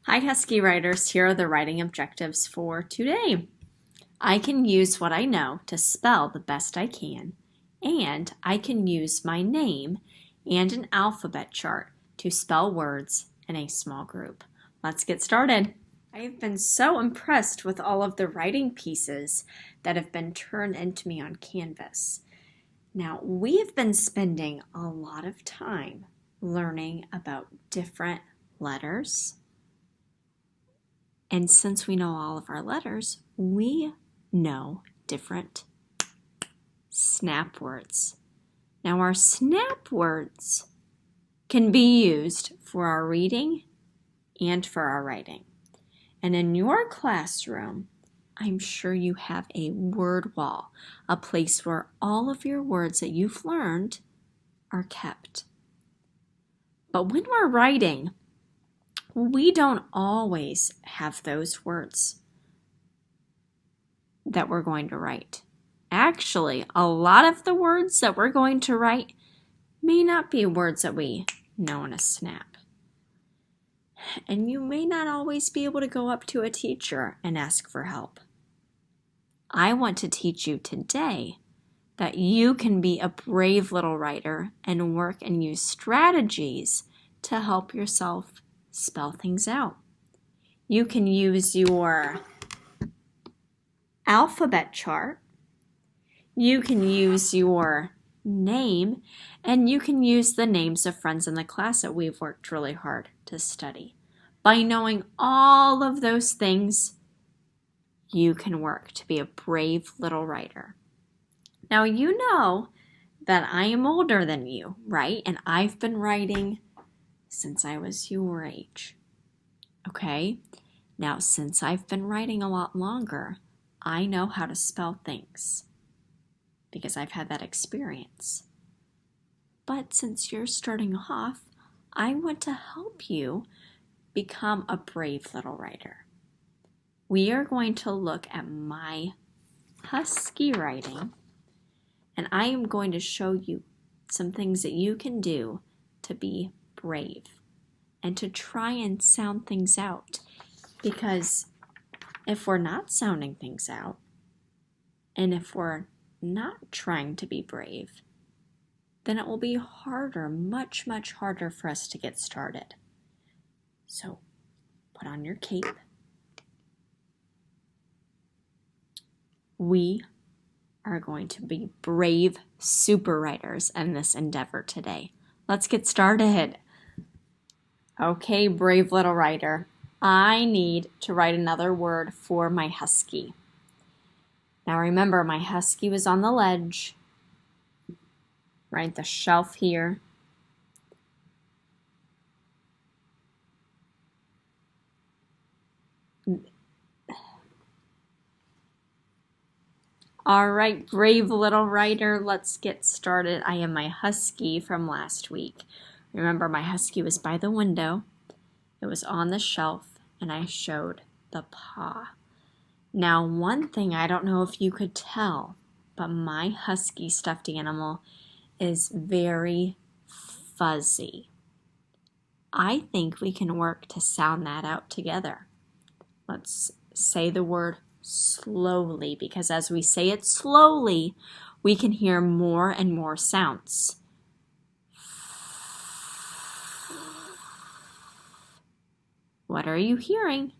Hi Husky Writers, here are the writing objectives for today. I can use what I know to spell the best I can, and I can use my name and an alphabet chart to spell words in a small group. Let's get started. I have been so impressed with all of the writing pieces that have been turned into me on Canvas. Now, we have been spending a lot of time learning about different letters. And since we know all of our letters, we know different snap words. Now, our snap words can be used for our reading and for our writing. And in your classroom, I'm sure you have a word wall, a place where all of your words that you've learned are kept. But when we're writing, we don't always have those words that we're going to write. Actually, a lot of the words that we're going to write may not be words that we know in a snap. And you may not always be able to go up to a teacher and ask for help. I want to teach you today that you can be a brave little writer and work and use strategies to help yourself spell things out. You can use your alphabet chart. You can use your name, and you can use the names of friends in the class that we've worked really hard to study. By knowing all of those things, you can work to be a brave little writer. Now, you know that I am older than you, right? And I've been writing since I was your age. Okay? Now, since I've been writing a lot longer, I know how to spell things because I've had that experience. But since you're starting off, I want to help you become a brave little writer. We are going to look at my Husky writing, and I am going to show you some things that you can do to be brave and to try and sound things out. Because if we're not sounding things out, and if we're not trying to be brave, then it will be harder, much, much harder for us to get started. So put on your cape. We are going to be brave super writers in this endeavor today. Let's get started. Okay, brave little writer, I need to write another word for my Husky. Now remember, my Husky was on the ledge, right? The shelf here. All right, brave little writer, let's get started. I am my Husky from last week. Remember, my Husky was by the window. It was on the shelf, and I showed the paw. Now, one thing I don't know if you could tell, but my Husky stuffed animal is very fuzzy. I think we can work to sound that out together. Let's say the word slowly, because as we say it slowly, we can hear more and more sounds. What are you hearing?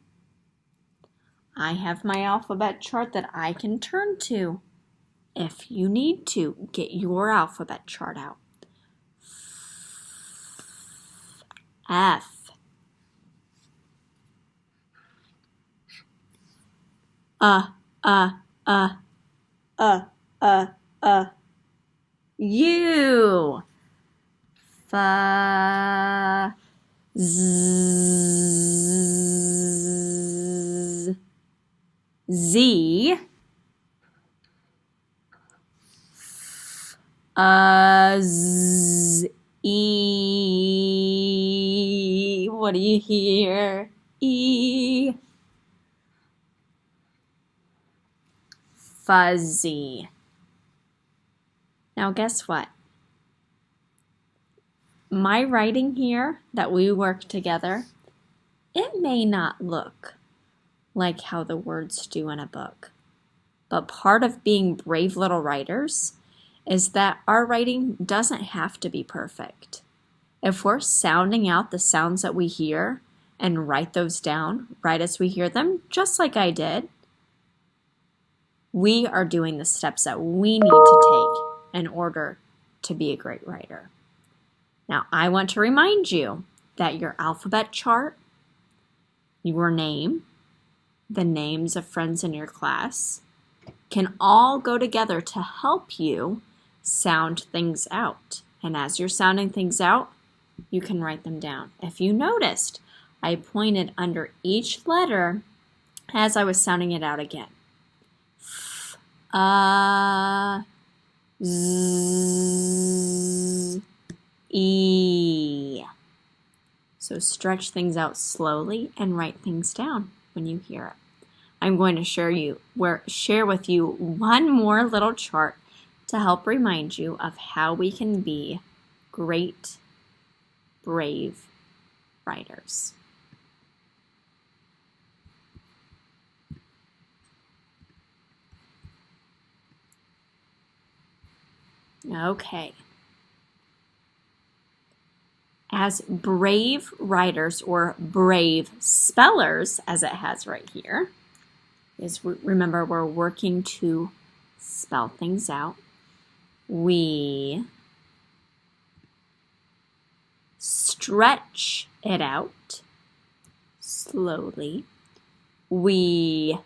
I have my alphabet chart that I can turn to. If you need to, get your alphabet chart out. F. U. F. Z. Z. Z. E. What do you hear? E. Fuzzy. Now guess what? My writing here that we work together it may not look like how the words do in a book. But part of being brave little writers is that our writing doesn't have to be perfect. If we're sounding out the sounds that we hear and write those down right as we hear them, just like I did, we are doing the steps that we need to take in order to be a great writer. Now, I want to remind you that your alphabet chart, your name, the names of friends in your class, can all go together to help you sound things out. And as you're sounding things out, you can write them down. If you noticed, I pointed under each letter as I was sounding it out again. Z, E. So stretch things out slowly and write things down when you hear it. I'm going to share with you one more little chart to help remind you of how we can be great, brave writers. Okay. As brave writers, or brave spellers, as it has right here, remember, we're working to spell things out. We stretch it out slowly. We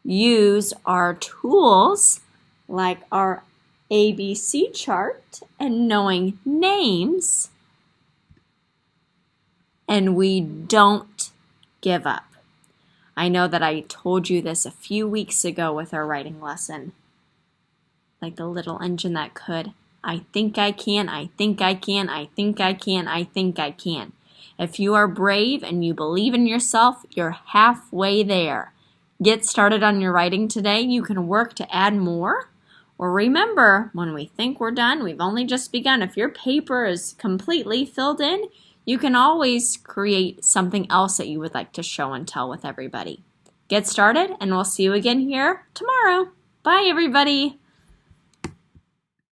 use our tools like our ABC chart and knowing names, and we don't give up. I know that I told you this a few weeks ago with our writing lesson. Like the little engine that could. I think I can, I think I can, I think I can, I think I can. If you are brave and you believe in yourself, you're halfway there. Get started on your writing today. You can work to add more. Or remember, when we think we're done, we've only just begun. If your paper is completely filled in, you can always create something else that you would like to show and tell with everybody. Get started, and we'll see you again here tomorrow. Bye, everybody.